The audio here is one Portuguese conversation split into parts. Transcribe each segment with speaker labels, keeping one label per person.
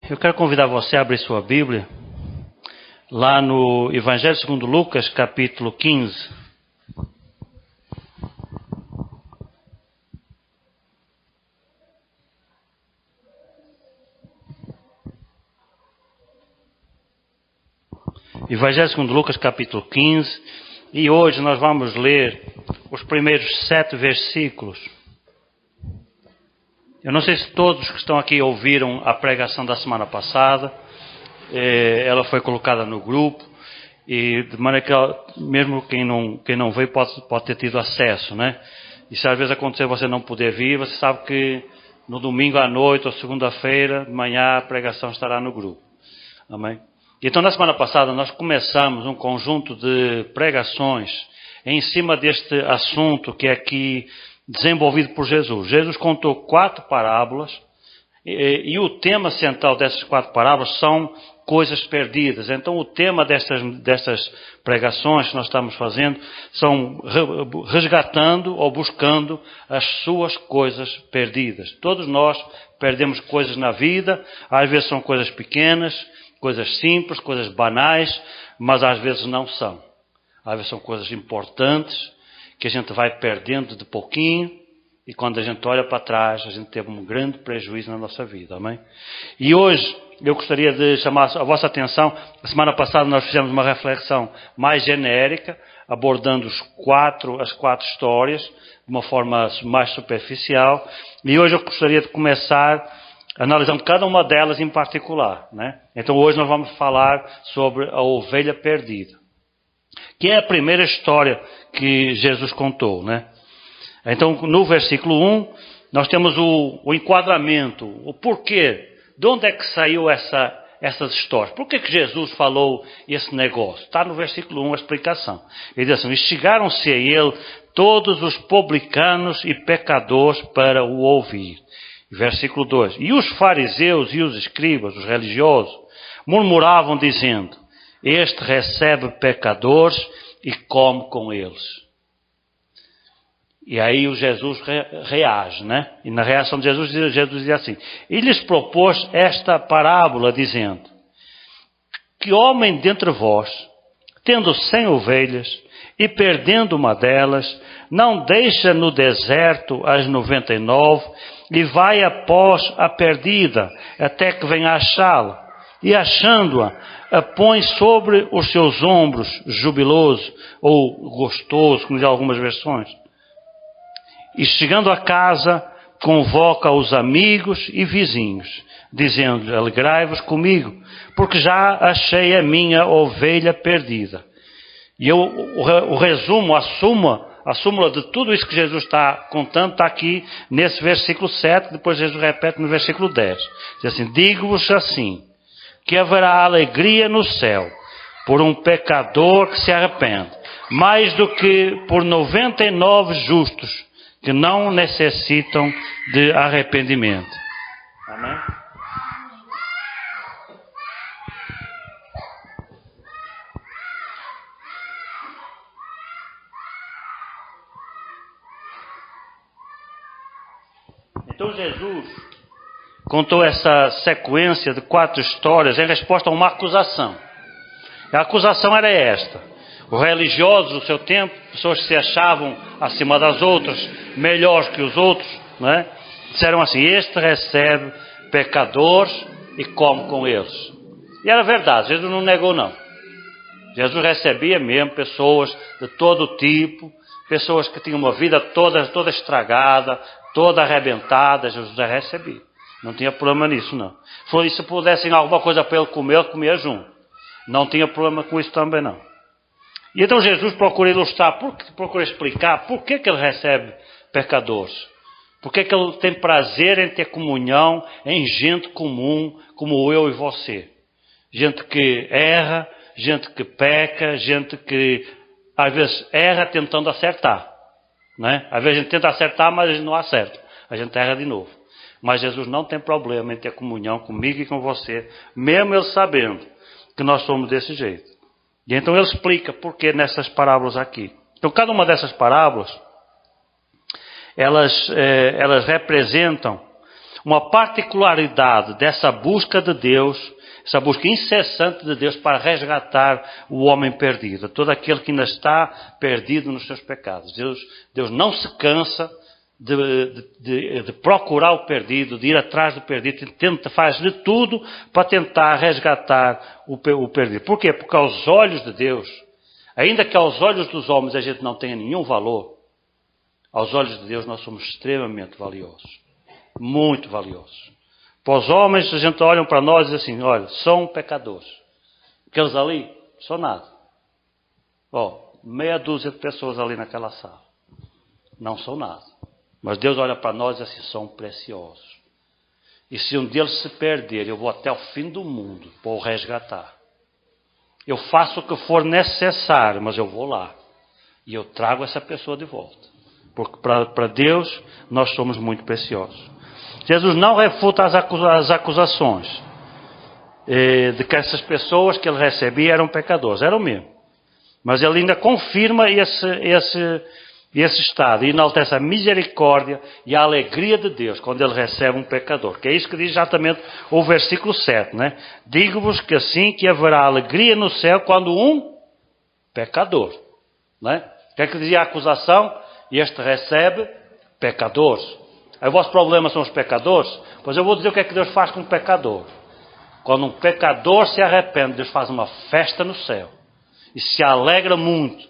Speaker 1: Eu quero convidar você a abrir sua Bíblia lá no Evangelho segundo Lucas, capítulo 15. Evangelho segundo Lucas, capítulo 15. E hoje nós vamos ler os primeiros 7 versículos. Eu não sei se todos que estão aqui ouviram a pregação da semana passada. Ela foi colocada no grupo. E de maneira que mesmo quem não veio pode ter tido acesso, né? E se às vezes acontecer você não poder vir, você sabe que no domingo à noite ou segunda-feira de manhã a pregação estará no grupo. Amém? Então na semana passada nós começamos um conjunto de pregações em cima deste assunto que é aqui desenvolvido por Jesus. Jesus contou 4 parábolas e o tema central dessas 4 parábolas são coisas perdidas. Então o tema destas pregações que nós estamos fazendo são resgatando ou buscando as suas coisas perdidas. Todos nós perdemos coisas na vida, às vezes são coisas pequenas, coisas simples, coisas banais, mas às vezes não são. Às vezes são coisas importantes que a gente vai perdendo de pouquinho e quando a gente olha para trás a gente teve um grande prejuízo na nossa vida, amém? E hoje eu gostaria de chamar a vossa atenção. A semana passada nós fizemos uma reflexão mais genérica, abordando as 4 histórias de uma forma mais superficial, e hoje eu gostaria de começar analisando cada uma delas em particular, né? Então hoje nós vamos falar sobre a ovelha perdida, que é a primeira história que Jesus contou, né? Então no versículo 1 nós temos o enquadramento, o porquê, de onde é que saiu essas histórias, por que Jesus falou esse negócio? Está no versículo 1 a explicação. Ele diz assim: e chegaram-se a ele todos os publicanos e pecadores para o ouvir. Versículo 2. E os fariseus e os escribas, os religiosos, murmuravam dizendo: este recebe pecadores e come com eles. E aí o Jesus reage, né? E na reação de Jesus diz assim: e lhes propôs esta parábola dizendo: que homem dentre vós, tendo 100 ovelhas e perdendo uma delas, não deixa no deserto as 99 e vai após a perdida, até que venha achá-la. E achando-a, a põe sobre os seus ombros, jubiloso ou gostoso, como dizem algumas versões. E chegando a casa, convoca os amigos e vizinhos, dizendo: alegrai-vos comigo, porque já achei a minha ovelha perdida. E o resumo, a súmula de tudo isso que Jesus está contando está aqui nesse versículo 7, depois Jesus repete no versículo 10. Diz assim: digo-vos assim, que haverá alegria no céu por um pecador que se arrepende, mais do que por 99 justos que não necessitam de arrependimento. Amém? Então Jesus contou essa sequência de 4 histórias em resposta a uma acusação. A acusação era esta: os religiosos do seu tempo, pessoas que se achavam acima das outras, melhores que os outros, né? Disseram assim: este recebe pecadores e come com eles. E era verdade, Jesus não negou não. Jesus recebia mesmo pessoas de todo tipo, pessoas que tinham uma vida toda estragada, toda arrebentada. Jesus já recebia. Não tinha problema nisso, não. Se pudessem alguma coisa para ele comer, ele comia junto. Não tinha problema com isso também, não. E então Jesus procura ilustrar, procura explicar por que ele recebe pecadores. Por que ele tem prazer em ter comunhão em gente comum, como eu e você. Gente que erra, gente que peca, gente que às vezes erra tentando acertar, né? Às vezes a gente tenta acertar, mas a gente não acerta. A gente erra de novo. Mas Jesus não tem problema em ter comunhão comigo e com você, mesmo ele sabendo que nós somos desse jeito. E então ele explica por que nessas parábolas aqui. Então cada uma dessas parábolas, elas representam uma particularidade dessa busca de Deus, essa busca incessante de Deus para resgatar o homem perdido, todo aquele que ainda está perdido nos seus pecados. Deus não se cansa de procurar o perdido, de ir atrás do perdido, faz de tudo para tentar resgatar o perdido. Por quê? Porque aos olhos de Deus, ainda que aos olhos dos homens a gente não tenha nenhum valor, aos olhos de Deus nós somos extremamente valiosos. Muito valiosos. Para os homens, a gente olha para nós e diz assim, olha, são pecadores. Aqueles ali, são nada. Meia dúzia de pessoas ali naquela sala. Não são nada. Mas Deus olha para nós e diz assim, são preciosos. E se um deles se perder, eu vou até o fim do mundo para o resgatar. Eu faço o que for necessário, mas eu vou lá. E eu trago essa pessoa de volta. Porque para Deus, nós somos muito preciosos. Jesus não refuta as acusações de que essas pessoas que ele recebia eram pecadores. Eram mesmo. Mas ele ainda confirma esse estado. E enaltece a misericórdia e a alegria de Deus quando ele recebe um pecador. Que é isso que diz exatamente o versículo 7. Né? Digo-vos que assim que haverá alegria no céu quando um pecador. Né? O que é que dizia a acusação? Este recebe pecadores. Aí o vosso problema são os pecadores? Pois eu vou dizer o que é que Deus faz com um pecador. Quando um pecador se arrepende, Deus faz uma festa no céu. E se alegra muito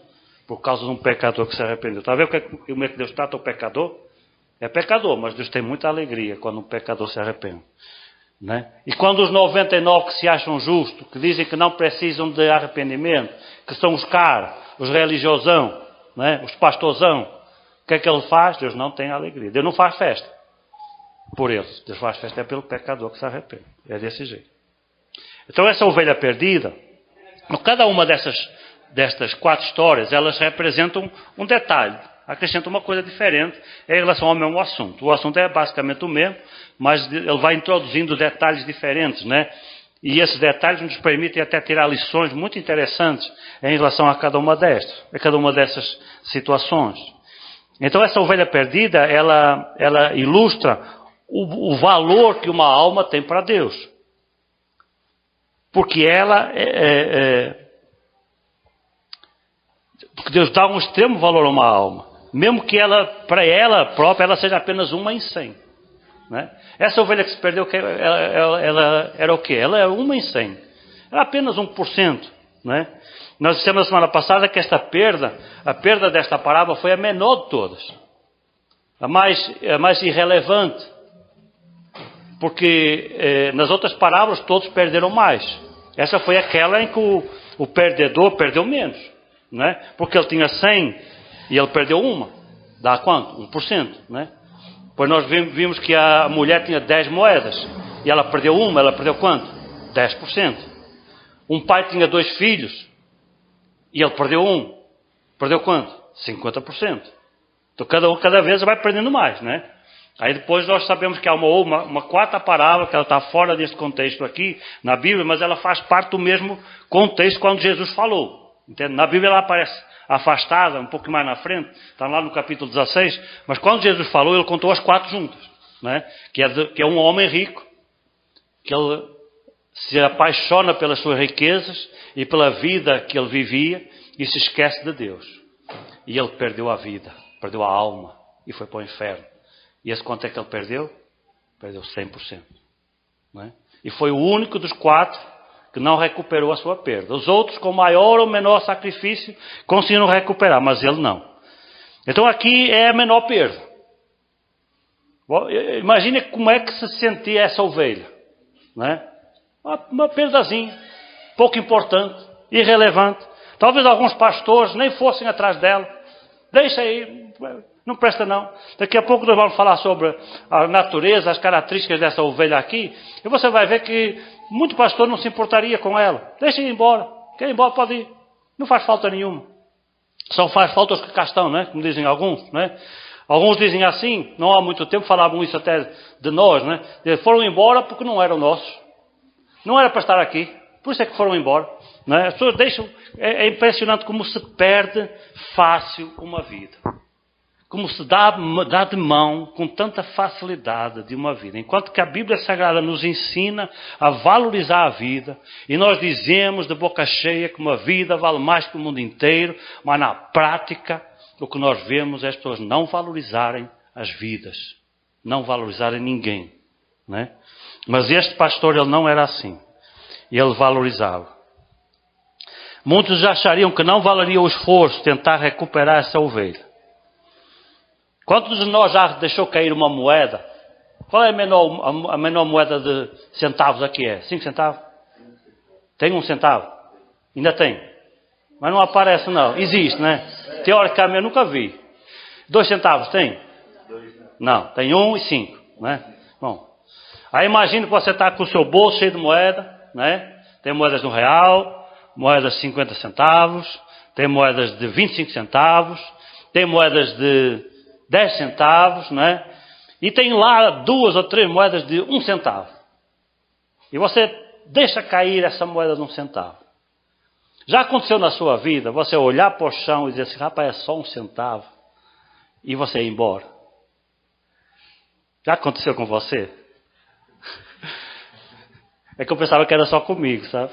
Speaker 1: por causa de um pecador que se arrependeu. Está a ver como é que Deus trata o pecador? É pecador, mas Deus tem muita alegria quando um pecador se arrepende. Né? E quando os 99 que se acham justos, que dizem que não precisam de arrependimento, que são os caros, os religiosão, né? Os pastorzão, o que é que ele faz? Deus não tem alegria. Deus não faz festa por eles. Deus faz festa pelo pecador que se arrepende. É desse jeito. Então essa ovelha perdida, cada uma destas 4 histórias, elas representam um detalhe. Acrescentam uma coisa diferente em relação ao mesmo assunto. O assunto é basicamente o mesmo, mas ele vai introduzindo detalhes diferentes, né? E esses detalhes nos permitem até tirar lições muito interessantes em relação a cada uma dessas situações. Então essa ovelha perdida, ela ilustra o valor que uma alma tem para Deus. Porque porque Deus dá um extremo valor a uma alma. Mesmo que para ela própria, ela seja apenas uma em 100. Né? Essa ovelha que se perdeu, ela era o quê? Ela é uma em 100. Era apenas 1%. Né? Nós dissemos na semana passada que a perda desta parábola foi a menor de todas. A mais irrelevante. Porque nas outras parábolas todos perderam mais. Essa foi aquela em que o perdedor perdeu menos. Né? Porque ele tinha 100 e ele perdeu uma. Dá quanto? 1%. Né? Pois nós vimos que a mulher tinha 10 moedas. E ela perdeu uma, ela perdeu quanto? 10%. Um pai tinha 2 filhos. E ele perdeu um. Perdeu quanto? 50%. Então cada vez vai perdendo mais, né? Aí depois nós sabemos que há uma quarta parábola, que ela está fora deste contexto aqui, na Bíblia, mas ela faz parte do mesmo contexto quando Jesus falou. Entende? Na Bíblia ela aparece afastada, um pouco mais na frente, está lá no capítulo 16, mas quando Jesus falou, ele contou as 4 juntas. Né? Que é um homem rico, que ele se apaixona pelas suas riquezas e pela vida que ele vivia e se esquece de Deus. E ele perdeu a vida, perdeu a alma e foi para o inferno. E esse quanto é que ele perdeu? Perdeu 100%. Não é? E foi o único dos 4 que não recuperou a sua perda. Os outros, com maior ou menor sacrifício, conseguiram recuperar, mas ele não. Então aqui é a menor perda. Imagine como é que se sentia essa ovelha. Não é? Uma perdazinha, pouco importante, irrelevante. Talvez alguns pastores nem fossem atrás dela. Deixa aí, não presta não. Daqui a pouco nós vamos falar sobre a natureza, as características dessa ovelha aqui. E você vai ver que muito pastor não se importaria com ela. Deixa ir embora. Quer ir embora, pode ir. Não faz falta nenhuma. Só faz falta os que cá estão, né? Como dizem alguns, né? Alguns dizem assim, não há muito tempo falavam isso até de nós, né? Foram embora porque não eram nossos. Não era para estar aqui. Por isso é que foram embora. Né? As pessoas deixam... É impressionante como se perde fácil uma vida. como se dá de mão com tanta facilidade de uma vida. Enquanto que a Bíblia Sagrada nos ensina a valorizar a vida, e nós dizemos de boca cheia que uma vida vale mais que o mundo inteiro, mas na prática o que nós vemos é as pessoas não valorizarem as vidas, não valorizarem ninguém, né? Mas este pastor, ele não era assim. Ele valorizava. Muitos achariam que não valeria o esforço tentar recuperar essa ovelha. Quantos de nós já deixou cair uma moeda? Qual é a menor moeda de centavos aqui? É 5 centavos? Tem 1 centavo? Ainda tem. Mas não aparece não. Existe, né? Teoricamente eu nunca vi. 2 centavos tem? Não, tem 1 e 5, né? Bom, aí imagine que você está com o seu bolso cheio de moeda, né? Tem moedas de R$1, moedas de 50 centavos, tem moedas de 25 centavos, tem moedas de 10 centavos, né? E tem lá 2 ou 3 moedas de 1 centavo. E você deixa cair essa moeda de 1 centavo. Já aconteceu na sua vida você olhar para o chão e dizer assim, rapaz, é só 1 centavo, e você ir embora? Já aconteceu com você? É que eu pensava que era só comigo, sabe?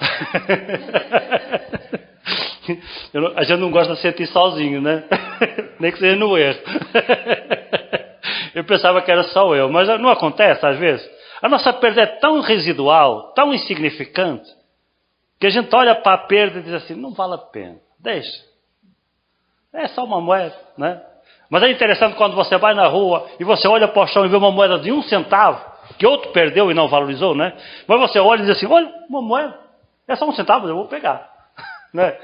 Speaker 1: A gente não gosta de sentir sozinho, né? Nem que seja no erro. Eu pensava que era só eu, mas não acontece às vezes. A nossa perda é tão residual, tão insignificante, que a gente olha para a perda e diz assim, não vale a pena, deixa. É só uma moeda, né? Mas é interessante quando você vai na rua e você olha para o chão e vê uma moeda de 1 centavo, que outro perdeu e não valorizou, né? Mas você olha e diz assim, olha, uma moeda, é só 1 centavo, eu vou pegar. Né?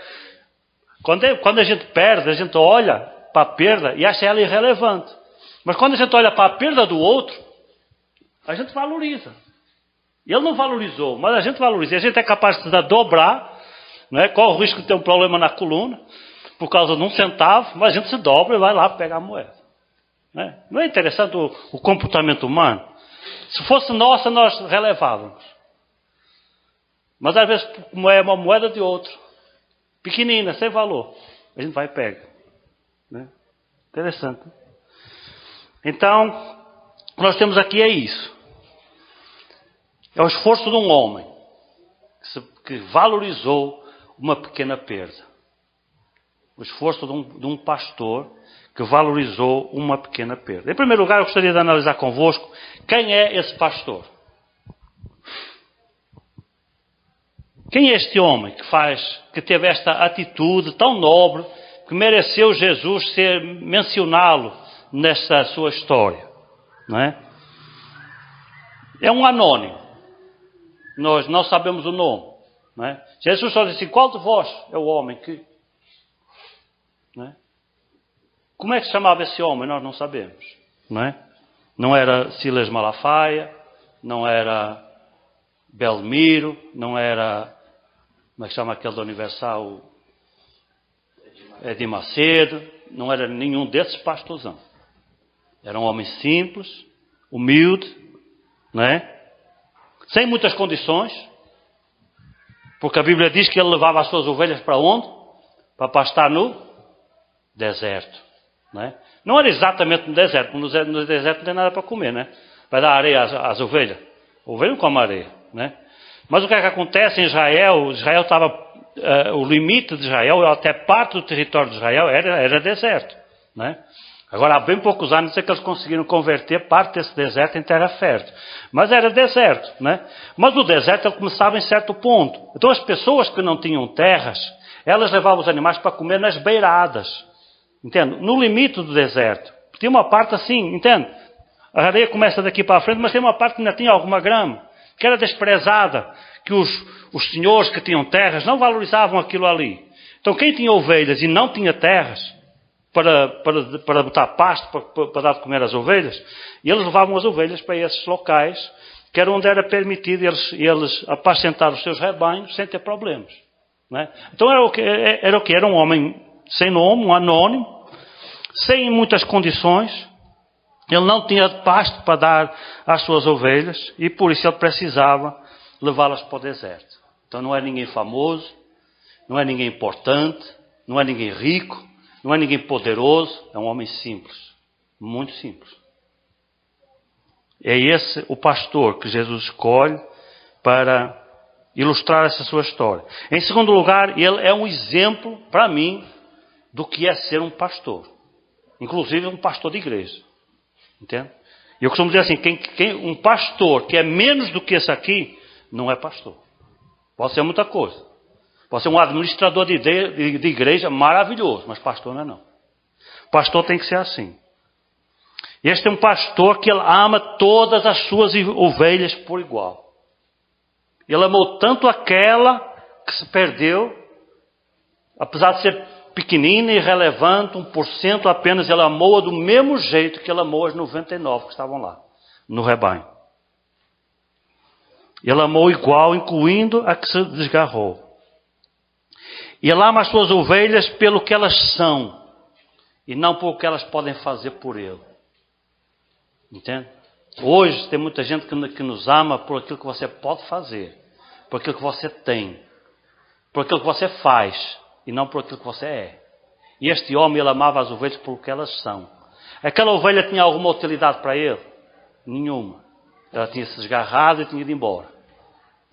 Speaker 1: Quando a gente perde, a gente olha para a perda e acha ela irrelevante. Mas quando a gente olha para a perda do outro, a gente valoriza. Ele não valorizou, mas a gente valoriza. E a gente é capaz de dobrar, né? Corre o risco de ter um problema na coluna, por causa de 1 centavo, mas a gente se dobra e vai lá pegar a moeda. Né? Não é interessante o comportamento humano? Se fosse nossa, nós relevávamos. Mas às vezes, como é uma moeda de outro, pequenina, sem valor, a gente vai e pega. Né? Interessante. Então, o que nós temos aqui é isso. É o esforço de um homem que valorizou uma pequena perda. O esforço de um pastor que valorizou uma pequena perda. Em primeiro lugar, eu gostaria de analisar convosco quem é esse pastor. Quem é este homem que teve esta atitude tão nobre, que mereceu Jesus mencioná-lo nesta sua história? Não é? É um anônimo. Nós não sabemos o nome. Não é? Jesus só disse, qual de vós é o homem que... Não é? Como é que se chamava esse homem? Nós não sabemos. Não é? Não era Silas Malafaia, não era Belmiro, não era... Como é que chama aquele da Universal? Edir Macedo. Não era nenhum desses pastorzão. Era um homem simples, humilde, não é? Sem muitas condições, porque a Bíblia diz que ele levava as suas ovelhas para onde? Para pastar no deserto. Não é? Não era exatamente no deserto, porque no deserto não tem nada para comer, né? Vai dar areia às ovelhas. A ovelha não come areia, né? Mas o que é que acontece em Israel? Israel estava, o limite de Israel, até parte do território de Israel, era deserto, né? Agora, há bem poucos anos é que eles conseguiram converter parte desse deserto em terra fértil. Mas era deserto, né? Mas o deserto ele começava em certo ponto. Então as pessoas que não tinham terras, elas levavam os animais para comer nas beiradas. Entende? No limite do deserto. Tinha uma parte assim, entende? A areia começa daqui para a frente, mas tem uma parte que ainda tinha alguma grama, que era desprezada, que os senhores que tinham terras não valorizavam aquilo ali. Então quem tinha ovelhas e não tinha terras, para botar pasto, para dar de comer às ovelhas, e eles levavam as ovelhas para esses locais, que era onde era permitido eles apacentar os seus rebanhos sem ter problemas. Não é? Então era o que? Era um homem sem nome, um anônimo, sem muitas condições, ele não tinha pasto para dar às suas ovelhas, e por isso ele precisava levá-las para o deserto. Então não é ninguém famoso, não é ninguém importante, não é ninguém rico, não é ninguém poderoso, é um homem simples. Muito simples. É esse o pastor que Jesus escolhe para ilustrar essa sua história. Em segundo lugar, ele é um exemplo, para mim, do que é ser um pastor. Inclusive um pastor de igreja. Entende? Eu costumo dizer assim, um pastor que é menos do que esse aqui, não é pastor. Pode ser muita coisa. Pode ser um administrador de igreja maravilhoso, mas pastor não é não. Pastor tem que ser assim. Este é um pastor que ele ama todas as suas ovelhas por igual. Ele amou tanto aquela que se perdeu, apesar de ser pequenina e irrelevante, 1% apenas, ele amou-a do mesmo jeito que ele amou as 99 que estavam lá, no rebanho. Ele amou igual, incluindo a que se desgarrou. E ele ama as suas ovelhas pelo que elas são, e não pelo que elas podem fazer por ele. Entende? Hoje tem muita gente que nos ama por aquilo que você pode fazer, por aquilo que você tem, por aquilo que você faz, e não por aquilo que você é. E este homem, ele amava as ovelhas por que elas são. Aquela ovelha tinha alguma utilidade para ele? Nenhuma. Ela tinha se desgarrado e tinha ido embora.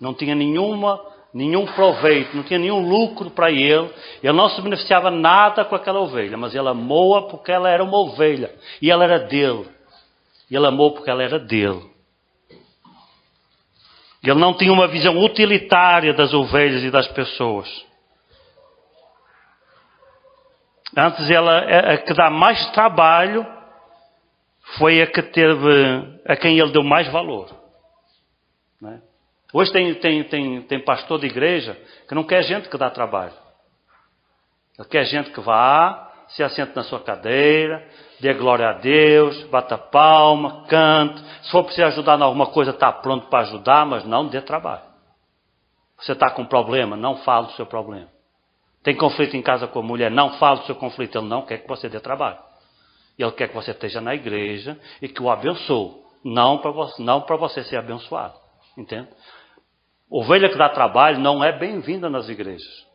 Speaker 1: Não tinha nenhum proveito, não tinha nenhum lucro para ele. Ele não se beneficiava nada com aquela ovelha, mas ele amou-a porque ela era uma ovelha. E ela era dele. E ele amou porque ela era dele. Ele não tinha uma visão utilitária das ovelhas e das pessoas. Antes, a que dá mais trabalho foi a quem ele deu mais valor. Não é? Hoje tem pastor de igreja que não quer gente que dá trabalho. Ele quer gente que vá, se assente na sua cadeira, dê glória a Deus, bata palma, cante. Se for preciso ajudar em alguma coisa, está pronto para ajudar, mas não dê trabalho. Você está com problema, não fale do seu problema. Tem conflito em casa com a mulher, não fale do seu conflito. Ele não quer que você dê trabalho. Ele quer que você esteja na igreja e que o abençoe. Não para você ser abençoado. Entende? Ovelha que dá trabalho não é bem-vinda nas igrejas.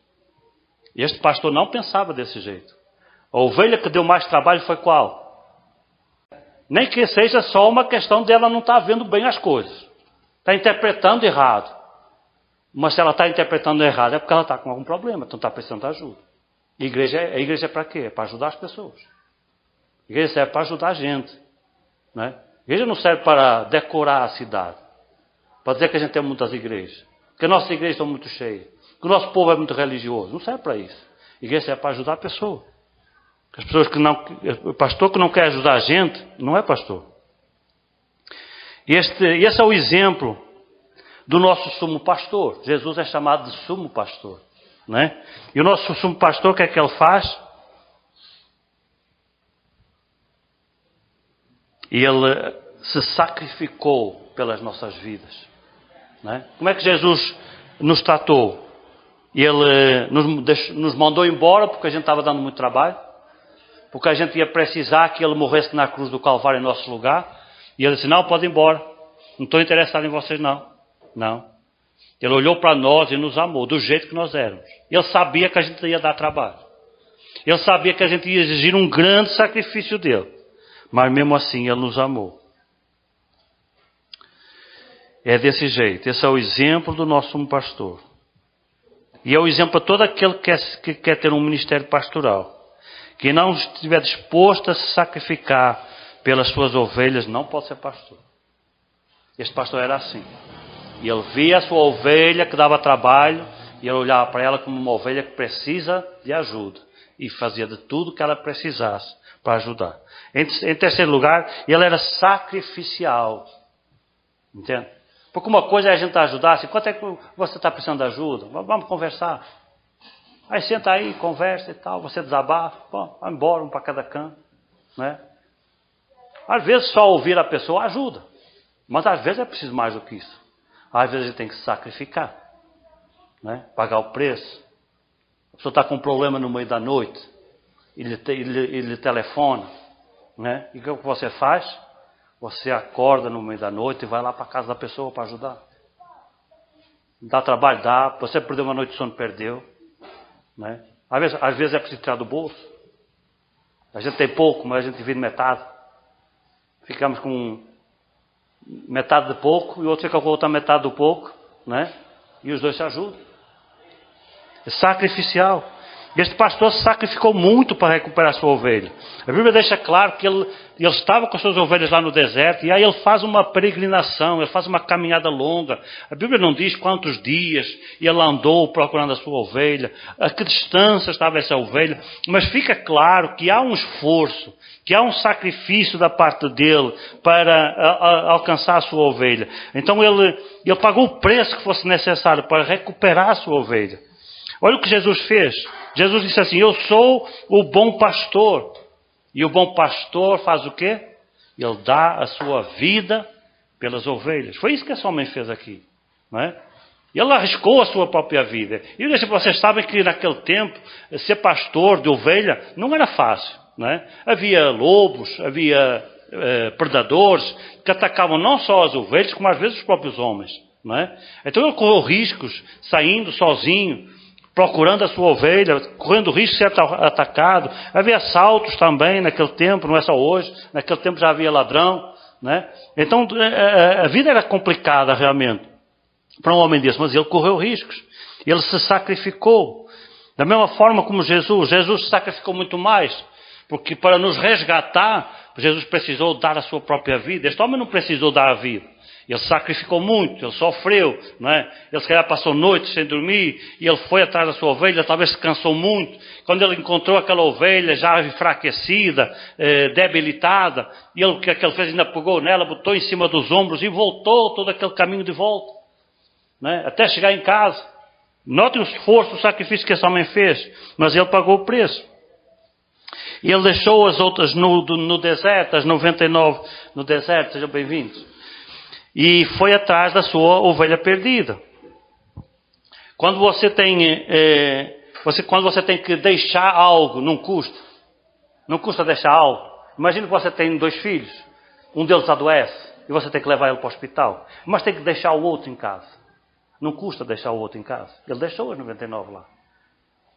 Speaker 1: E este pastor não pensava desse jeito. A ovelha que deu mais trabalho foi qual? Nem que seja só uma questão dela não estar vendo bem as coisas. Está interpretando errado. Mas se ela está interpretando errado é porque ela está com algum problema, então está precisando de ajuda. E a igreja é para quê? É para ajudar as pessoas. A igreja serve para ajudar a gente. Não é? A igreja não serve para decorar a cidade. Para dizer que a gente tem muitas igrejas. Que as nossas igrejas estão muito cheias. Que o nosso povo é muito religioso. Não serve para isso. A igreja serve para ajudar a pessoa. As pessoas o pastor que não quer ajudar a gente, não é pastor. Esse é o exemplo do nosso sumo pastor. Jesus é chamado de sumo pastor. Não é? E o nosso sumo pastor, o que é que ele faz? Ele se sacrificou pelas nossas vidas. Não é? Como é que Jesus nos tratou? Ele nos mandou embora porque a gente estava dando muito trabalho. Porque a gente ia precisar que ele morresse na cruz do Calvário em nosso lugar. E ele disse, não, pode ir embora. Não estou interessado em vocês, não. Não. Ele olhou para nós e nos amou, do jeito que nós éramos. Ele sabia que a gente ia dar trabalho. Ele sabia que a gente ia exigir um grande sacrifício dele. Mas mesmo assim, ele nos amou. É desse jeito. Esse é o exemplo do nosso pastor. E é o exemplo para todo aquele que quer ter um ministério pastoral. Quem não estiver disposto a se sacrificar pelas suas ovelhas, não pode ser pastor. Este pastor era assim. E ele via a sua ovelha que dava trabalho, e ele olhava para ela como uma ovelha que precisa de ajuda. E fazia de tudo que ela precisasse para ajudar. Em terceiro lugar, ele era sacrificial. Entende? Porque uma coisa é a gente ajudar, assim, quanto é que você está precisando de ajuda? Vamos conversar. Aí senta aí, conversa e tal, você desabafa, bom, vai embora, um para cada canto. Né? Às vezes só ouvir a pessoa ajuda, mas às vezes é preciso mais do que isso. Às vezes a gente tem que se sacrificar, né? Pagar o preço. A pessoa está com um problema no meio da noite, ele telefona, né? E o que você faz? Você acorda no meio da noite e vai lá para a casa da pessoa para ajudar. Dá trabalho? Dá. Você perdeu uma noite de sono, perdeu. Né? Às vezes é preciso tirar do bolso. A gente tem pouco, mas a gente divide metade. ficamos com metade de pouco e o outro fica com a outra metade do pouco, né? E os dois se ajudam. É sacrificial. Este pastor se sacrificou muito para recuperar a sua ovelha. A Bíblia deixa claro que ele estava com as suas ovelhas lá no deserto, e aí ele faz uma peregrinação, ele faz uma caminhada longa. A Bíblia não diz quantos dias ele andou procurando a sua ovelha, a que distância estava essa ovelha, mas fica claro que há um esforço, que há um sacrifício da parte dele para alcançar a sua ovelha. Então ele pagou o preço que fosse necessário para recuperar a sua ovelha. Olha o que Jesus fez. Jesus disse assim: eu sou o bom pastor. E o bom pastor faz o quê? Ele dá a sua vida pelas ovelhas. Foi isso que esse homem fez aqui, não é? Ele arriscou a sua própria vida. E vocês sabem que naquele tempo, ser pastor de ovelha não era fácil, não é? Havia lobos, havia predadores que atacavam não só as ovelhas, como às vezes os próprios homens, não é? Então ele correu riscos, saindo sozinho, procurando a sua ovelha, correndo o risco de ser atacado. Havia assaltos também naquele tempo, não é só hoje. Naquele tempo já havia ladrão, né? Então a vida era complicada realmente para um homem desse, mas ele correu riscos. Ele se sacrificou. Da mesma forma como Jesus se sacrificou muito mais, porque para nos resgatar, Jesus precisou dar a sua própria vida. Este homem não precisou dar a vida. Ele sacrificou muito, ele sofreu, não é? Ele se calhar passou noites sem dormir, e ele foi atrás da sua ovelha, talvez se cansou muito. Quando ele encontrou aquela ovelha já enfraquecida, debilitada, e o que ele fez? Ainda pegou nela, botou em cima dos ombros e voltou todo aquele caminho de volta, não é? Até chegar em casa. Notem o esforço, o sacrifício que esse homem fez, mas ele pagou o preço. E ele deixou as outras no deserto, as 99 no deserto, sejam bem-vindos. E foi atrás da sua ovelha perdida. Quando você tem que deixar algo, não custa deixar algo. Imagina que você tem 2 filhos, um deles adoece e você tem que levar ele para o hospital, mas tem que deixar o outro em casa. Não custa deixar o outro em casa. Ele deixou as 99 lá,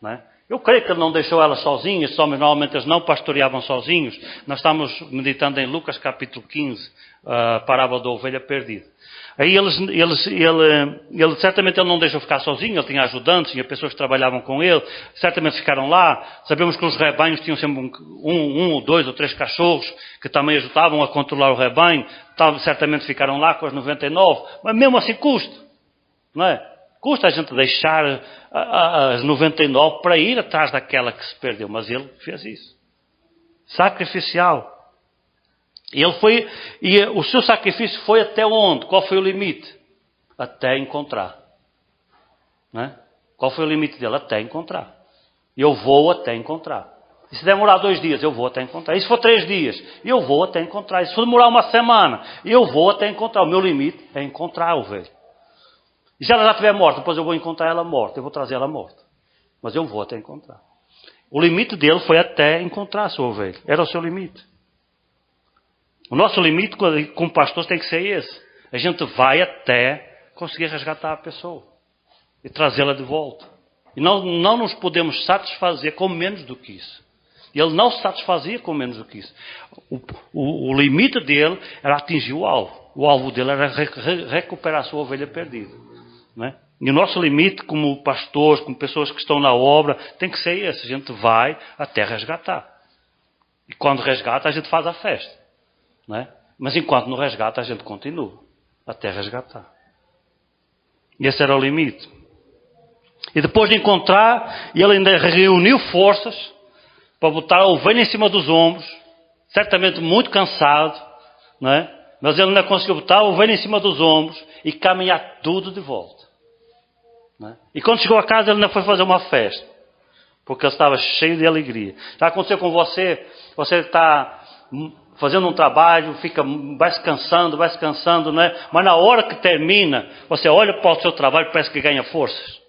Speaker 1: não é? Eu creio que ele não deixou elas sozinhas. Os homens normalmente eles não pastoreavam sozinhos. Nós estamos meditando em Lucas capítulo 15, a parábola da ovelha perdida. Aí ele certamente ele não deixou ficar sozinho, ele tinha ajudantes, tinha pessoas que trabalhavam com ele, certamente ficaram lá. Sabemos que os rebanhos tinham sempre um, 2 ou 3 cachorros que também ajudavam a controlar o rebanho, certamente ficaram lá com as 99, mas mesmo assim custa, não é? Custa a gente deixar as 99 para ir atrás daquela que se perdeu, mas ele fez isso. Sacrificial. E o seu sacrifício foi até onde? Qual foi o limite? Até encontrar. Não é? Qual foi o limite dele? Até encontrar. Eu vou até encontrar. E se demorar 2 dias, eu vou até encontrar. E se for 3 dias, eu vou até encontrar. E se for demorar 1 semana, eu vou até encontrar. O meu limite é encontrar a ovelha. E se ela já estiver morta, depois eu vou encontrar ela morta. Eu vou trazer ela morta. Mas eu vou até encontrar. O limite dele foi até encontrar a sua ovelha. Era o seu limite. O nosso limite como pastores tem que ser esse. A gente vai até conseguir resgatar a pessoa. E trazê-la de volta. E não nos podemos satisfazer com menos do que isso. Ele não se satisfazia com menos do que isso. O limite dele era atingir o alvo. O alvo dele era recuperar a sua ovelha perdida. Não é? E o nosso limite como pastores, como pessoas que estão na obra, tem que ser esse. A gente vai até resgatar. E quando resgata, a gente faz a festa. Não é? Mas enquanto não resgata, a gente continua. Até resgatar. E esse era o limite. E depois de encontrar, ele ainda reuniu forças para botar a ovelha em cima dos ombros. Certamente muito cansado. Não é? Mas ele ainda conseguiu botar a ovelha em cima dos ombros e caminhar tudo de volta. Não é? E quando chegou a casa, ele ainda foi fazer uma festa. Porque ele estava cheio de alegria. Já aconteceu com você? Você está fazendo um trabalho, vai se cansando, não é? Mas na hora que termina, você olha para o seu trabalho e parece que ganha forças.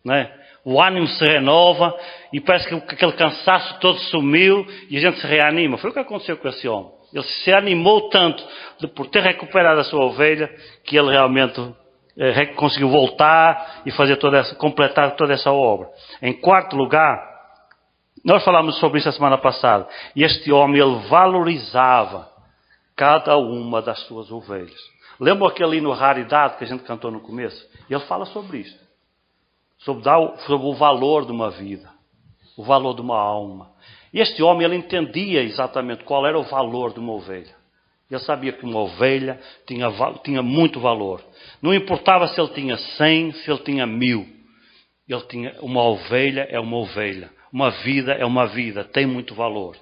Speaker 1: Não é? O ânimo se renova e parece que aquele cansaço todo sumiu e a gente se reanima. Foi o que aconteceu com esse homem. Ele se animou tanto por ter recuperado a sua ovelha que ele realmente conseguiu voltar e completar toda essa obra. Em quarto lugar, nós falamos sobre isso a semana passada. E este homem, ele valorizava cada uma das suas ovelhas. Lembra aquele hino Raridade que a gente cantou no começo? Ele fala sobre isto. Sobre o valor de uma vida. O valor de uma alma. E este homem, ele entendia exatamente qual era o valor de uma ovelha. Ele sabia que uma ovelha tinha muito valor. Não importava se ele tinha 100, se ele tinha 1000. Uma ovelha é uma ovelha. Uma vida é uma vida. Tem muito valor.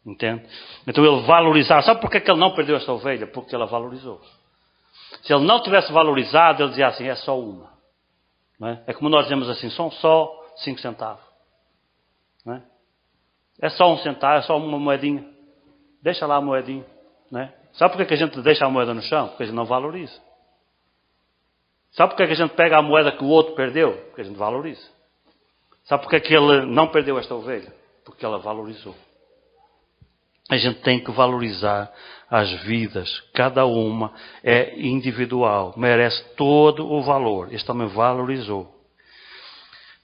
Speaker 1: Entende? Então ele valorizava. Sabe por que ele não perdeu esta ovelha? Porque ela valorizou. Se ele não tivesse valorizado, ele dizia assim, é só uma. Não é? É como nós dizemos assim, são só 5 centavos. Não é? É só 1 centavo, é só uma moedinha. Deixa lá a moedinha. Não é? Sabe por que a gente deixa a moeda no chão? Porque a gente não valoriza. Sabe por que a gente pega a moeda que o outro perdeu? Porque a gente valoriza. Sabe por que ele não perdeu esta ovelha? Porque ela valorizou. A gente tem que valorizar as vidas. Cada uma é individual. Merece todo o valor. Este também valorizou.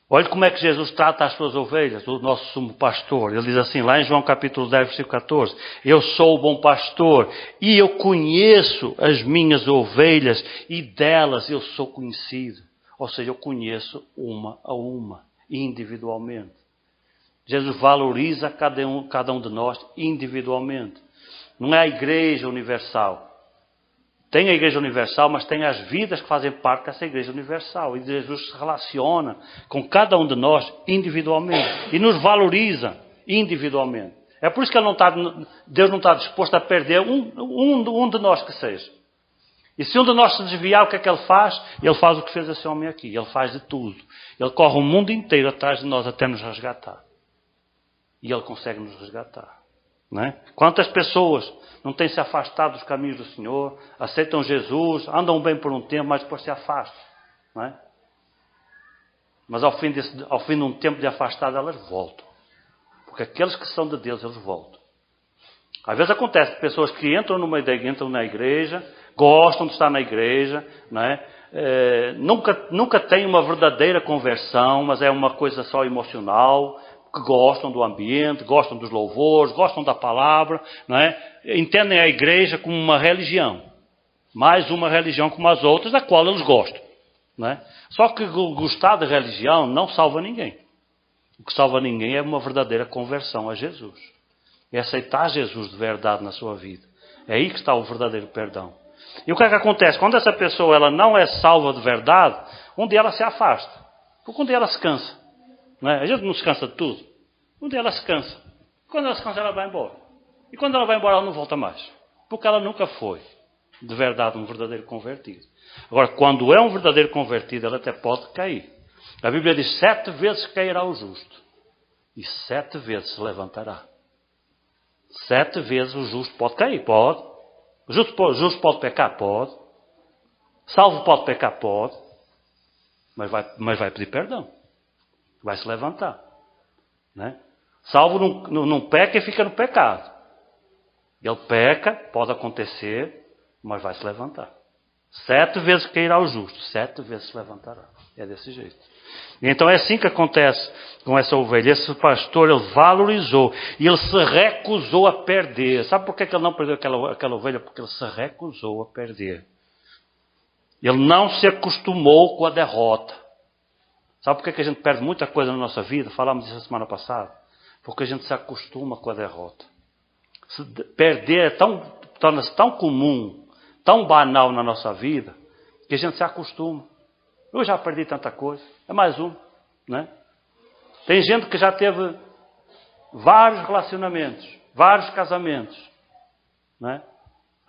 Speaker 1: Olha como é que Jesus trata as suas ovelhas, o nosso sumo pastor. Ele diz assim, lá em João capítulo 10, versículo 14. Eu sou o bom pastor e eu conheço as minhas ovelhas e delas eu sou conhecido. Ou seja, eu conheço uma a uma, individualmente. Jesus valoriza cada um de nós individualmente. Não é a igreja universal. Tem a igreja universal, mas tem as vidas que fazem parte dessa igreja universal. E Jesus se relaciona com cada um de nós individualmente. E nos valoriza individualmente. É por isso que Deus não está disposto a perder um de nós que seja. E se um de nós se desviar, o que é que ele faz? Ele faz o que fez esse homem aqui. Ele faz de tudo. Ele corre o mundo inteiro atrás de nós até nos resgatar. E ele consegue nos resgatar. Não é? Quantas pessoas não têm se afastado dos caminhos do Senhor, aceitam Jesus, andam bem por um tempo, mas depois se afastam. Não é? Mas ao fim de um tempo de afastado, elas voltam. Porque aqueles que são de Deus, eles voltam. Às vezes acontece pessoas que entram na igreja, gostam de estar na igreja, não é? Nunca têm uma verdadeira conversão, mas é uma coisa só emocional, que gostam do ambiente, gostam dos louvores, gostam da palavra, não é? Entendem a igreja como uma religião. Mais uma religião como as outras, da qual eles gostam. Não é? Só que gostar de religião não salva ninguém. O que salva ninguém é uma verdadeira conversão a Jesus. É aceitar Jesus de verdade na sua vida. É aí que está o verdadeiro perdão. E o que é que acontece? Quando essa pessoa ela não é salva de verdade, um dia ela se afasta. Porque um dia ela se cansa. Não é? A gente não se cansa de tudo. Um dia ela se cansa. Quando ela se cansa, ela vai embora. E quando ela vai embora, ela não volta mais. Porque ela nunca foi, de verdade, um verdadeiro convertido. Agora, quando é um verdadeiro convertido, ela até pode cair. A Bíblia diz, 7 vezes cairá o justo. E 7 vezes se levantará. 7 vezes o justo pode cair? Pode. O justo pode pecar? Pode. Salvo pode pecar? Pode. Mas vai pedir perdão. Vai se levantar. Né? Salvo não peca e fica no pecado. Ele peca, pode acontecer, mas vai se levantar. 7 vezes cairá o justo, 7 vezes se levantará. É desse jeito. E então é assim que acontece com essa ovelha. Esse pastor, ele valorizou e ele se recusou a perder. Sabe por que ele não perdeu aquela ovelha? Porque ele se recusou a perder. Ele não se acostumou com a derrota. Sabe por que a gente perde muita coisa na nossa vida? Falámos disso a semana passada. Porque a gente se acostuma com a derrota. Perder torna-se tão comum, tão banal na nossa vida, que a gente se acostuma. Eu já perdi tanta coisa. É mais um. Né? Tem gente que já teve vários relacionamentos, vários casamentos. Né?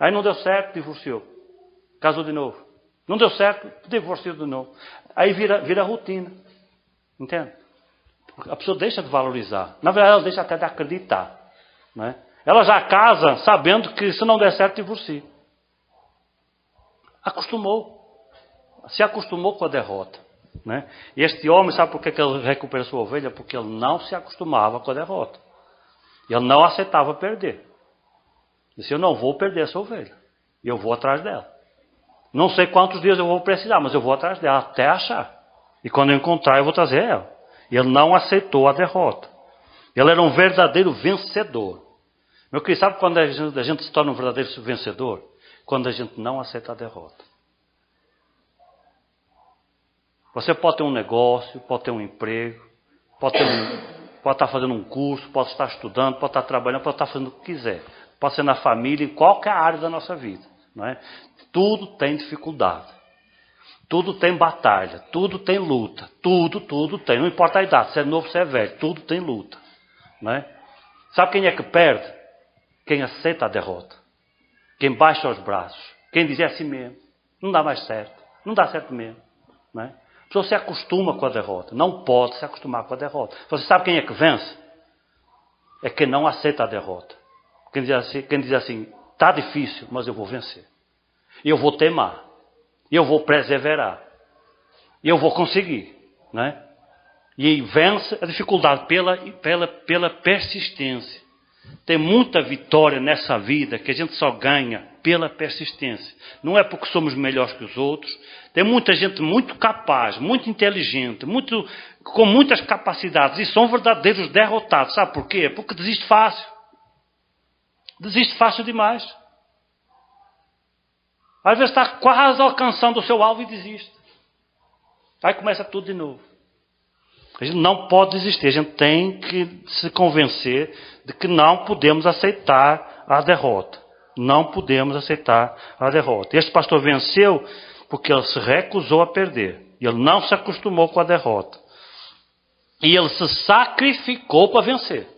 Speaker 1: Aí não deu certo, divorciou. Casou de novo. Não deu certo, divorciou de novo. Aí vira rotina. Entende? A pessoa deixa de valorizar. Na verdade, ela deixa até de acreditar. Né? Ela já casa sabendo que se não der certo, divorcia. Acostumou. Se acostumou com a derrota. Né? E este homem, sabe por que ele recupera sua ovelha? Porque ele não se acostumava com a derrota. Ele não aceitava perder. Disse, eu não vou perder essa ovelha. Eu vou atrás dela. Não sei quantos dias eu vou precisar, mas eu vou atrás dela até achar. E quando eu encontrar, eu vou trazer ela. Ele não aceitou a derrota. Ele era um verdadeiro vencedor. Meu querido, sabe quando a gente se torna um verdadeiro vencedor? Quando a gente não aceita a derrota. Você pode ter um negócio, pode ter um emprego, pode estar fazendo um curso, pode estar estudando, pode estar trabalhando, pode estar fazendo o que quiser. Pode ser na família, em qualquer área da nossa vida. Não é? Tudo tem dificuldade. Tudo tem batalha. Tudo tem luta. Tudo tem. Não importa a idade, se é novo, se é velho. Tudo tem luta. Não é? Sabe quem é que perde? Quem aceita a derrota. Quem baixa os braços. Quem diz é assim mesmo. Não dá mais certo. Não dá certo mesmo. Não é? A pessoa se acostuma com a derrota. Não pode se acostumar com a derrota. Você sabe quem é que vence? É quem não aceita a derrota. Quem diz assim, está difícil, mas eu vou vencer. Eu vou teimar. Eu vou perseverar. Eu vou conseguir. Não é? E vence a dificuldade pela persistência. Tem muita vitória nessa vida que a gente só ganha pela persistência. Não é porque somos melhores que os outros. Tem muita gente muito capaz, muito inteligente, com muitas capacidades e são verdadeiros derrotados. Sabe porquê? Porque desiste fácil. Desiste fácil demais. Às vezes está quase alcançando o seu alvo e desiste. Aí começa tudo de novo. A gente não pode desistir. A gente tem que se convencer de que não podemos aceitar a derrota. Não podemos aceitar a derrota. Este pastor venceu porque ele se recusou a perder. Ele não se acostumou com a derrota. E ele se sacrificou para vencer.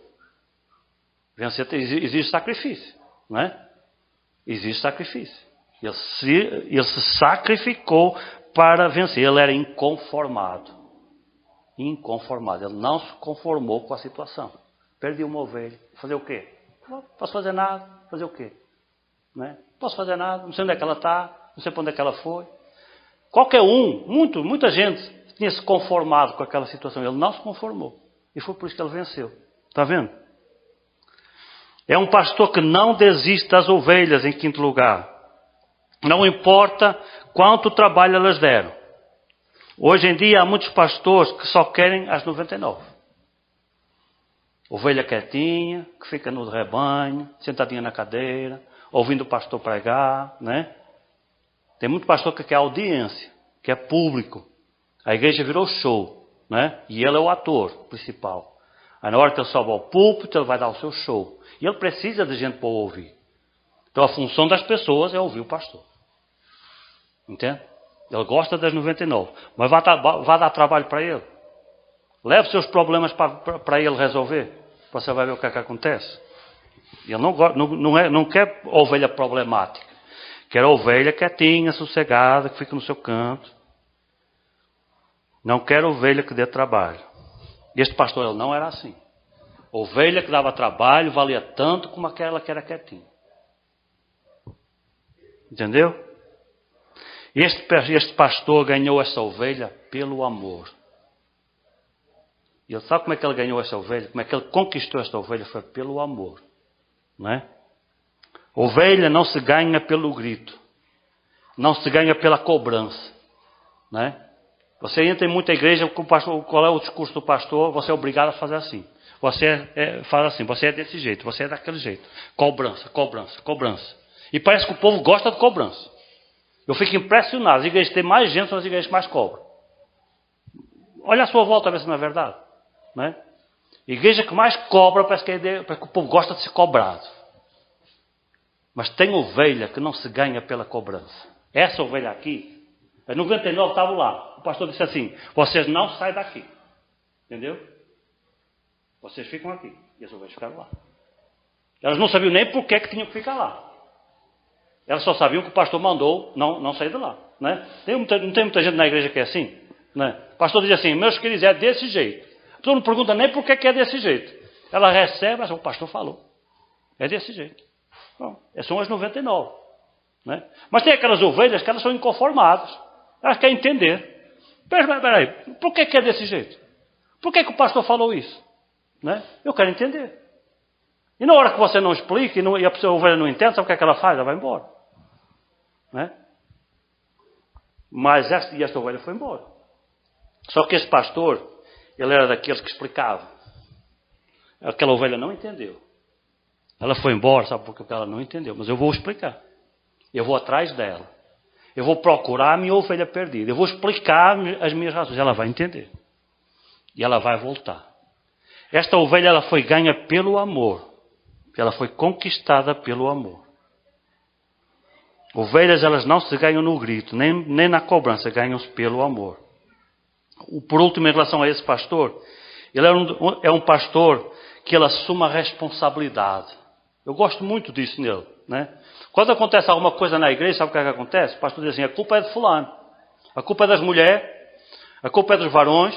Speaker 1: Vencer exige sacrifício. Não é? Exige sacrifício. Ele se sacrificou para vencer. Ele era inconformado. Inconformado. Ele não se conformou com a situação. Perdi uma ovelha. Fazer o quê? Não posso fazer nada. Fazer o quê? Não é? Posso fazer nada. Não sei onde é que ela está. Não sei para onde é que ela foi. Qualquer muita gente tinha se conformado com aquela situação. Ele não se conformou. E foi por isso que ele venceu. Está vendo? É um pastor que não desiste das ovelhas, em quinto lugar. Não importa quanto trabalho elas deram. Hoje em dia há muitos pastores que só querem as 99. Ovelha quietinha, que fica no rebanho, sentadinha na cadeira, ouvindo o pastor pregar, né? Tem muito pastor que quer audiência, que é público. A igreja virou show, né? E ele é o ator principal. Aí na hora que ele sobe ao púlpito, ele vai dar o seu show. E ele precisa de gente para ouvir. Então a função das pessoas é ouvir o pastor. Entende? Ele gosta das 99. Mas vai dar trabalho para ele. Leve seus problemas para ele resolver. Você vai ver o que é que acontece. Ele não quer ovelha problemática. Quer ovelha quietinha, sossegada, que fica no seu canto. Não quer ovelha que dê trabalho. Este pastor ele não era assim. Ovelha que dava trabalho valia tanto como aquela que era quietinha. Entendeu? Este pastor ganhou essa ovelha pelo amor. E ele sabe como é que ele ganhou essa ovelha? Como é que ele conquistou esta ovelha? Foi pelo amor. Não é? Ovelha não se ganha pelo grito. Não se ganha pela cobrança. Não é? Você entra em muita igreja, qual é o discurso do pastor? Você é obrigado a fazer assim. Você faz assim, você é desse jeito, você é daquele jeito. Cobrança, cobrança, cobrança. E parece que o povo gosta de cobrança. Eu fico impressionado. As igrejas têm mais gente, são as igrejas que mais cobram. Olha a sua volta a ver se não é verdade. Não é? Igreja que mais cobra, parece que o povo gosta de ser cobrado. Mas tem ovelha que não se ganha pela cobrança. Essa ovelha aqui, em 99 estava lá. O pastor disse assim, vocês não saem daqui. Entendeu? Vocês ficam aqui. E as ovelhas ficaram lá. Elas não sabiam nem por que tinham que ficar lá. Elas só sabiam que o pastor mandou não sair de lá. Né? Não tem muita gente na igreja que é assim. Né? O pastor diz assim, meus queridos, é desse jeito. A pessoa não pergunta nem por que é desse jeito. Ela recebe, mas o pastor falou. É desse jeito. Bom, são as 99. Né? Mas tem aquelas ovelhas que elas são inconformadas. Elas querem entender. Peraí, por que é desse jeito? Por que o pastor falou isso? Né? Eu quero entender. E na hora que você não explica e a ovelha não entende, sabe o que é que ela faz? Ela vai embora. Né? Mas esta ovelha foi embora. Só que esse pastor, ele era daqueles que explicava. Aquela ovelha não entendeu. Ela foi embora, sabe por que ela não entendeu? Mas eu vou explicar. Eu vou atrás dela. Eu vou procurar a minha ovelha perdida. Eu vou explicar as minhas razões. Ela vai entender. E ela vai voltar. Esta ovelha ela foi ganha pelo amor. Ela foi conquistada pelo amor. Ovelhas elas não se ganham no grito, nem na cobrança, ganham-se pelo amor. Por último, em relação a esse pastor, ele é um pastor que ele assume a responsabilidade. Eu gosto muito disso nele, né? Quando acontece alguma coisa na igreja, sabe o que é que acontece? O pastor diz assim, a culpa é de fulano, a culpa é das mulheres, a culpa é dos varões,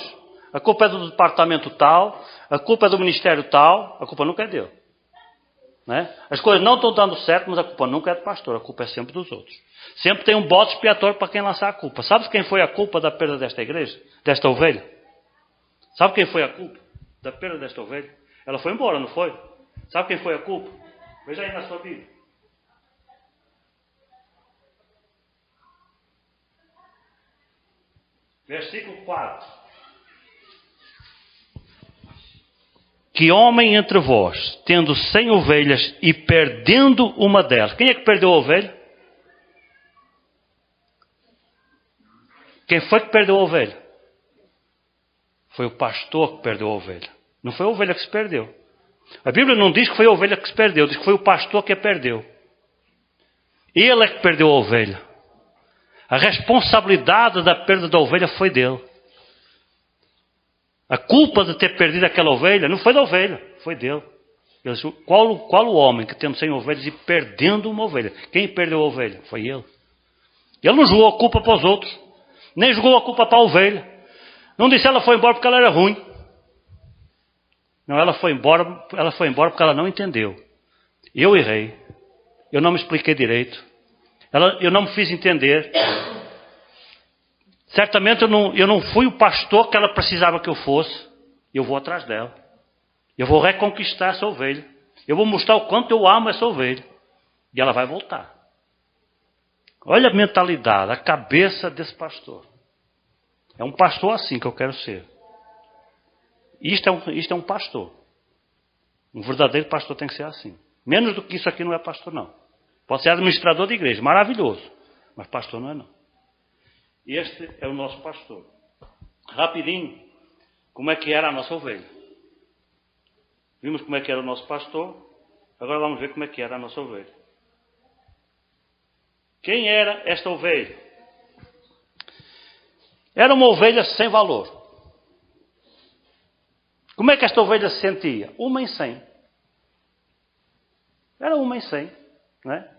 Speaker 1: a culpa é do departamento tal, a culpa é do ministério tal, a culpa nunca é dele. Né? As coisas não estão dando certo, mas a culpa nunca é do pastor, a culpa é sempre dos outros. Sempre tem um bode expiatório para quem lançar a culpa. Sabe quem foi a culpa da perda desta igreja? Desta ovelha? Sabe quem foi a culpa da perda desta ovelha? Ela foi embora, não foi? Sabe quem foi a culpa? Veja aí na sua Bíblia. Versículo 4. Que homem entre vós, tendo 100 ovelhas e perdendo uma delas. Quem é que perdeu a ovelha? Quem foi que perdeu a ovelha? Foi o pastor que perdeu a ovelha. Não foi a ovelha que se perdeu. A Bíblia não diz que foi a ovelha que se perdeu, diz que foi o pastor que a perdeu. Ele é que perdeu a ovelha. A responsabilidade da perda da ovelha foi dele. A culpa de ter perdido aquela ovelha não foi da ovelha, foi dele. Ele disse, qual o homem que tendo 100 ovelhas e perdendo uma ovelha? Quem perdeu a ovelha? Foi ele. Ele não jogou a culpa para os outros, nem jogou a culpa para a ovelha. Não disse ela foi embora porque ela era ruim. Não, ela foi embora porque ela não entendeu. Eu errei. Eu não me expliquei direito. Eu não me fiz entender. Certamente eu não fui o pastor que ela precisava que eu fosse. Eu vou atrás dela. Eu vou reconquistar essa ovelha. Eu vou mostrar o quanto eu amo essa ovelha. E ela vai voltar. Olha a mentalidade, a cabeça desse pastor. É um pastor assim que eu quero ser. Isto é um pastor. Um verdadeiro pastor tem que ser assim. Menos do que isso aqui não é pastor, não. Pode ser administrador de igreja, maravilhoso. Mas pastor não é, não. Este é o nosso pastor. Rapidinho, como é que era a nossa ovelha? Vimos como é que era o nosso pastor. Agora vamos ver como é que era a nossa ovelha. Quem era esta ovelha? Era uma ovelha sem valor. Como é que esta ovelha se sentia? 1 em 100. Era 1 em 100. Não é?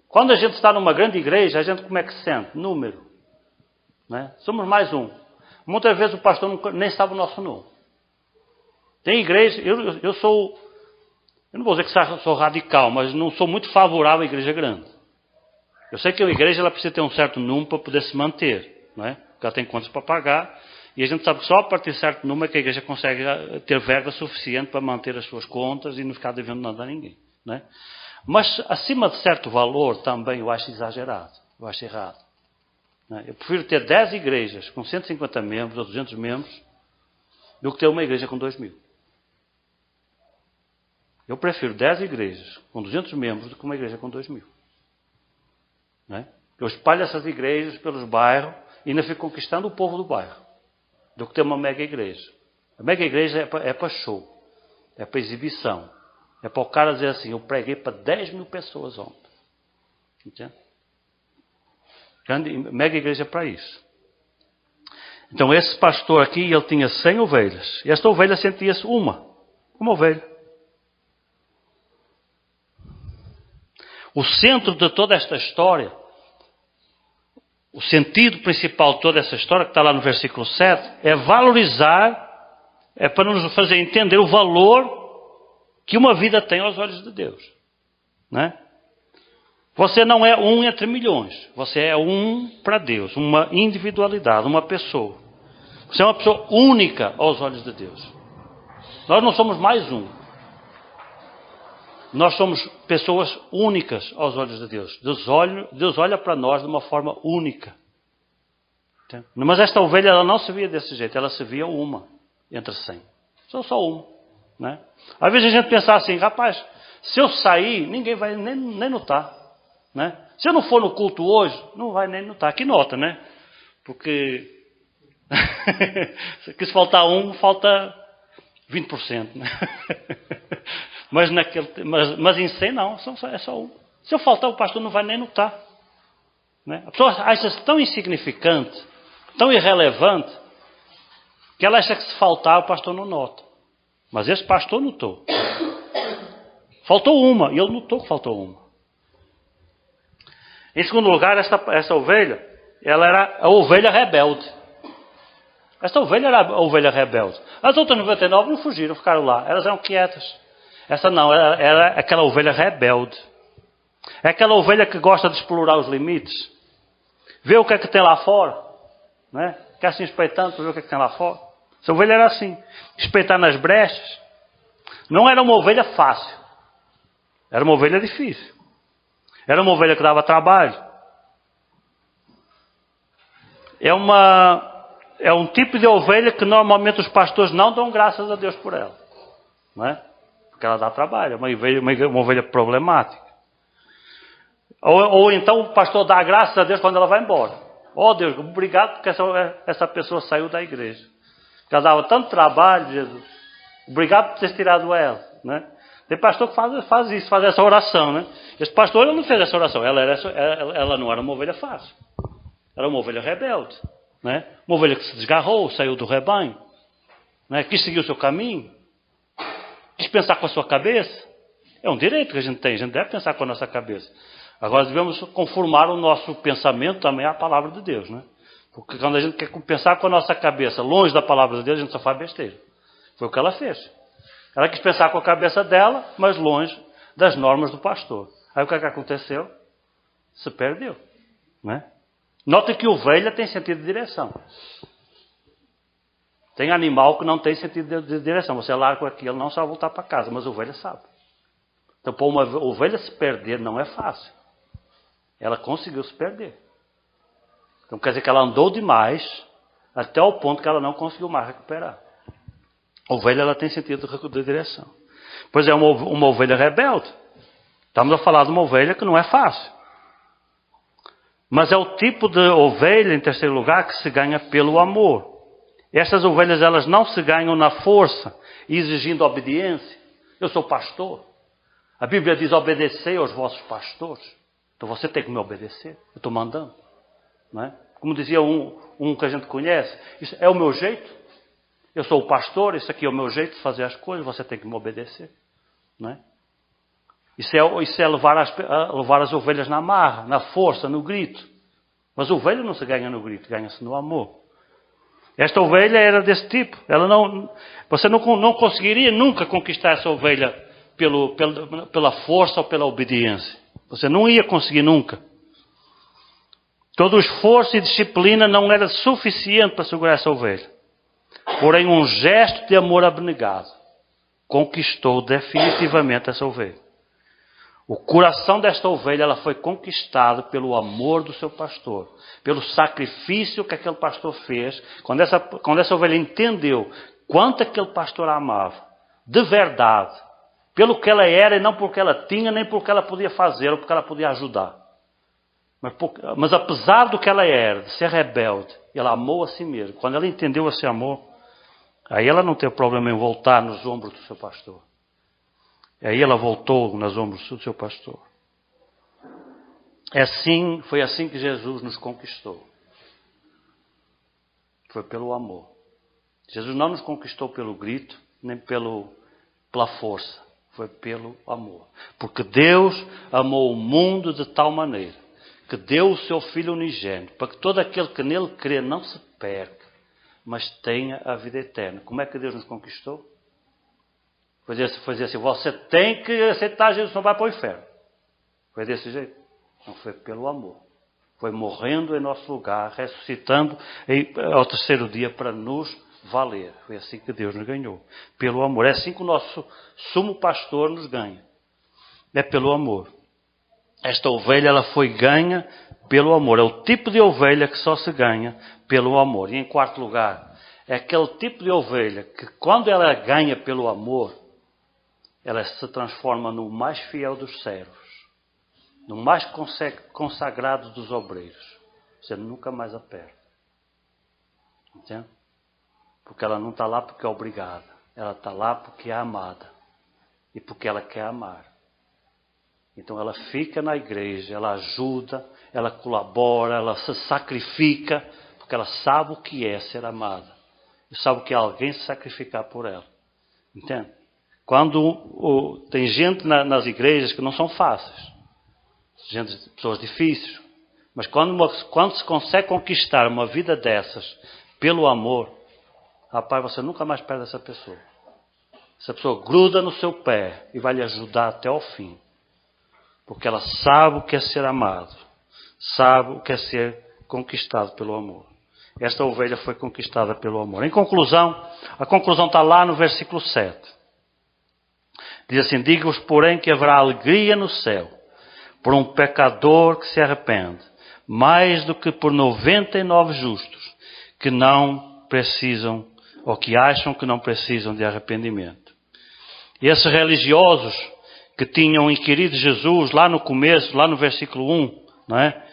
Speaker 1: Quando a gente está numa grande igreja, a gente como é que se sente? Número. Não é? Somos mais um. Muitas vezes o pastor nem sabe o nosso nome. Tem igreja, eu não vou dizer que sou radical, mas não sou muito favorável à igreja grande. Eu sei que a igreja ela precisa ter um certo número para poder se manter. Não é? Porque ela tem contas para pagar. E a gente sabe que só a partir de certo número é que a igreja consegue ter verba suficiente para manter as suas contas e não ficar devendo nada a ninguém. Não é? Mas acima de certo valor também eu acho exagerado. Eu acho errado. Não é? Eu prefiro ter 10 igrejas com 150 membros ou 200 membros do que ter uma igreja com 2.000. Eu prefiro 10 igrejas com 200 membros do que uma igreja com 2.000. Não é? Eu espalho essas igrejas pelos bairros e ainda fico conquistando o povo do bairro. Do que ter uma mega igreja. A mega igreja é para show. É para exibição. É para o cara dizer assim, eu preguei para 10.000 pessoas ontem. Entende? Mega igreja é para isso. Então esse pastor aqui, ele tinha 100 ovelhas. E esta ovelha sentia-se uma ovelha. O centro de toda esta história, o sentido principal de toda essa história, que está lá no versículo 7, é valorizar, é para nos fazer entender o valor que uma vida tem aos olhos de Deus. Não é? Você não é um entre milhões. Você é um para Deus. Uma individualidade, uma pessoa. Você é uma pessoa única aos olhos de Deus. Nós não somos mais um. Nós somos pessoas únicas aos olhos de Deus. Deus olha para nós de uma forma única. Mas esta ovelha ela não se via desse jeito. Ela se via uma entre 100. Só uma. Não é? Às vezes a gente pensa assim, rapaz, Se eu sair, ninguém vai nem notar. Né? Se eu não for no culto hoje, não vai nem notar. Aqui nota, né? Porque se faltar um, falta 20%. Né? Mas em 100 não, é só um. Se eu faltar, o pastor não vai nem notar. Né? A pessoa acha tão insignificante, tão irrelevante, que ela acha que se faltar, o pastor não nota. Mas esse pastor notou. Faltou uma, e ele notou que faltou uma. Em segundo lugar, essa ovelha, ela era a ovelha rebelde. Esta ovelha era a ovelha rebelde. As outras 99 não fugiram, ficaram lá. Elas eram quietas. Essa não, era aquela ovelha rebelde. É aquela ovelha que gosta de explorar os limites. Vê o que é que tem lá fora. Né? Quer se espreitando para ver o que é que tem lá fora. Essa ovelha era assim. Espreitar nas brechas. Não era uma ovelha fácil. Era uma ovelha difícil. Era uma ovelha que dava trabalho. É um tipo de ovelha que normalmente os pastores não dão graças a Deus por ela. Não é? Porque ela dá trabalho. É uma ovelha problemática. Ou então o pastor dá graças a Deus quando ela vai embora. Oh Deus, obrigado porque essa pessoa saiu da igreja. Porque ela dava tanto trabalho, Jesus. Obrigado por ter tirado ela. Né? Tem pastor que faz isso, faz essa oração. Né? Esse pastor ele não fez essa oração. Ela não era uma ovelha fácil. Era uma ovelha rebelde. Né? Uma ovelha que se desgarrou, saiu do rebanho. Né? Quis seguir o seu caminho. Quis pensar com a sua cabeça. É um direito que a gente tem. A gente deve pensar com a nossa cabeça. Agora devemos conformar o nosso pensamento também à palavra de Deus. Né? Porque quando a gente quer pensar com a nossa cabeça longe da palavra de Deus, a gente só faz besteira. Foi o que ela fez. Ela quis pensar com a cabeça dela, mas longe das normas do pastor. Aí o que é que aconteceu? Se perdeu. Né? Nota que ovelha tem sentido de direção. Tem animal que não tem sentido de direção. Você larga aqui, ele não sabe voltar para casa, mas a ovelha sabe. Então, para uma ovelha se perder não é fácil. Ela conseguiu se perder. Então, quer dizer que ela andou demais até o ponto que ela não conseguiu mais recuperar. A ovelha ela tem sentido de direção. Pois é, uma ovelha rebelde. Estamos a falar de uma ovelha que não é fácil. Mas é o tipo de ovelha, em terceiro lugar, que se ganha pelo amor. Estas ovelhas elas não se ganham na força, exigindo obediência. Eu sou pastor. A Bíblia diz: obedecei aos vossos pastores. Então você tem que me obedecer. Eu estou mandando. Não é? Como dizia um que a gente conhece, isso é o meu jeito. Eu sou o pastor, isso aqui é o meu jeito de fazer as coisas, você tem que me obedecer. Não é? Isso é levar as ovelhas na marra, na força, no grito. Mas a ovelha não se ganha no grito, ganha-se no amor. Esta ovelha era desse tipo. Você não conseguiria nunca conquistar essa ovelha pela força ou pela obediência. Você não ia conseguir nunca. Todo o esforço e disciplina não era suficiente para segurar essa ovelha. Porém, um gesto de amor abnegado conquistou definitivamente essa ovelha. O coração desta ovelha ela foi conquistado pelo amor do seu pastor, pelo sacrifício que aquele pastor fez. Quando essa ovelha entendeu quanto aquele pastor a amava, de verdade, pelo que ela era e não porque ela tinha, nem porque ela podia fazer ou porque ela podia ajudar. Mas apesar do que ela era, de ser rebelde, ela amou a si mesma. Quando ela entendeu esse amor, aí ela não teve problema em voltar nos ombros do seu pastor. Aí ela voltou nos ombros do seu pastor. Foi assim que Jesus nos conquistou. Foi pelo amor. Jesus não nos conquistou pelo grito, nem pela força. Foi pelo amor. Porque Deus amou o mundo de tal maneira que deu o seu Filho unigênito, para que todo aquele que nele crê não se perca, mas tenha a vida eterna. Como é que Deus nos conquistou? Foi dizer assim: você tem que aceitar Jesus, não vai para o inferno. Foi desse jeito? Não, foi pelo amor. Foi morrendo em nosso lugar, ressuscitando ao terceiro dia para nos valer. Foi assim que Deus nos ganhou. Pelo amor. É assim que o nosso sumo pastor nos ganha. É pelo amor. Esta ovelha ela foi ganha pelo amor. É o tipo de ovelha que só se ganha pelo amor. E em quarto lugar, é aquele tipo de ovelha que quando ela ganha pelo amor, ela se transforma no mais fiel dos servos, no mais consagrado dos obreiros. Você nunca mais a perde. Entende? Porque ela não está lá porque é obrigada. Ela está lá porque é amada. E porque ela quer amar. Então ela fica na igreja, ela ajuda, ela colabora, ela se sacrifica, porque ela sabe o que é ser amada. E sabe o que é alguém se sacrificar por ela. Entende? Quando tem gente nas igrejas que não são fáceis. Pessoas difíceis. Mas quando se consegue conquistar uma vida dessas pelo amor, rapaz, você nunca mais perde essa pessoa. Essa pessoa gruda no seu pé e vai lhe ajudar até ao fim. Porque ela sabe o que é ser amado. Sabe o que é ser conquistado pelo amor. Esta ovelha foi conquistada pelo amor. Em conclusão, a conclusão está lá no versículo 7. Diz assim: digo-vos, porém, que haverá alegria no céu por um pecador que se arrepende, mais do que por 99 justos que não precisam, ou que acham que não precisam de arrependimento. E esses religiosos que tinham inquirido Jesus lá no começo, lá no versículo 1, não é?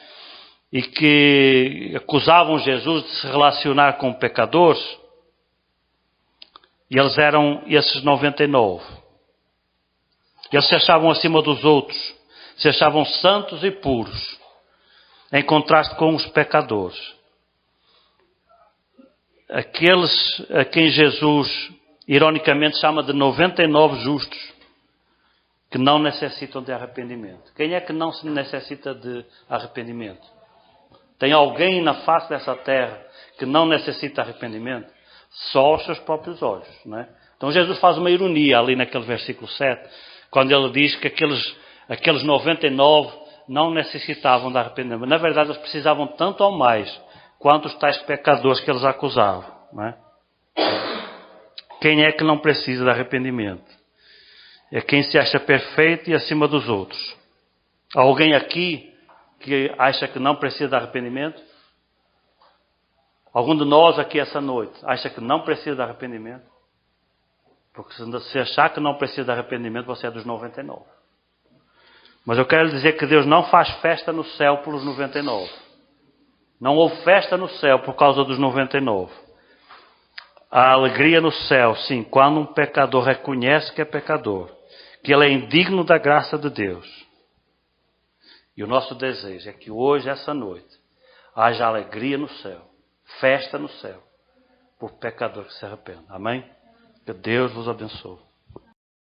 Speaker 1: E que acusavam Jesus de se relacionar com pecadores, e eles eram esses 99. Eles se achavam acima dos outros, se achavam santos e puros, em contraste com os pecadores. Aqueles a quem Jesus, ironicamente, chama de 99 justos, que não necessitam de arrependimento. Quem é que não se necessita de arrependimento? Tem alguém na face dessa terra que não necessita de arrependimento? Só aos seus próprios olhos, não é? Então Jesus faz uma ironia ali naquele versículo 7, quando ele diz que aqueles 99 não necessitavam de arrependimento. Na verdade, eles precisavam tanto ou mais quanto os tais pecadores que eles acusavam, não é? Quem é que não precisa de arrependimento? É quem se acha perfeito e acima dos outros. Há alguém aqui que acha que não precisa de arrependimento? Algum de nós aqui essa noite acha que não precisa de arrependimento? Porque se achar que não precisa de arrependimento, você é dos 99. Mas eu quero dizer que Deus não faz festa no céu pelos 99. Não houve festa no céu por causa dos 99. Há alegria no céu, sim, quando um pecador reconhece que é pecador, que ele é indigno da graça de Deus. E o nosso desejo é que hoje, essa noite, haja alegria no céu, festa no céu, por pecador que se arrepende. Amém? Que Deus vos abençoe.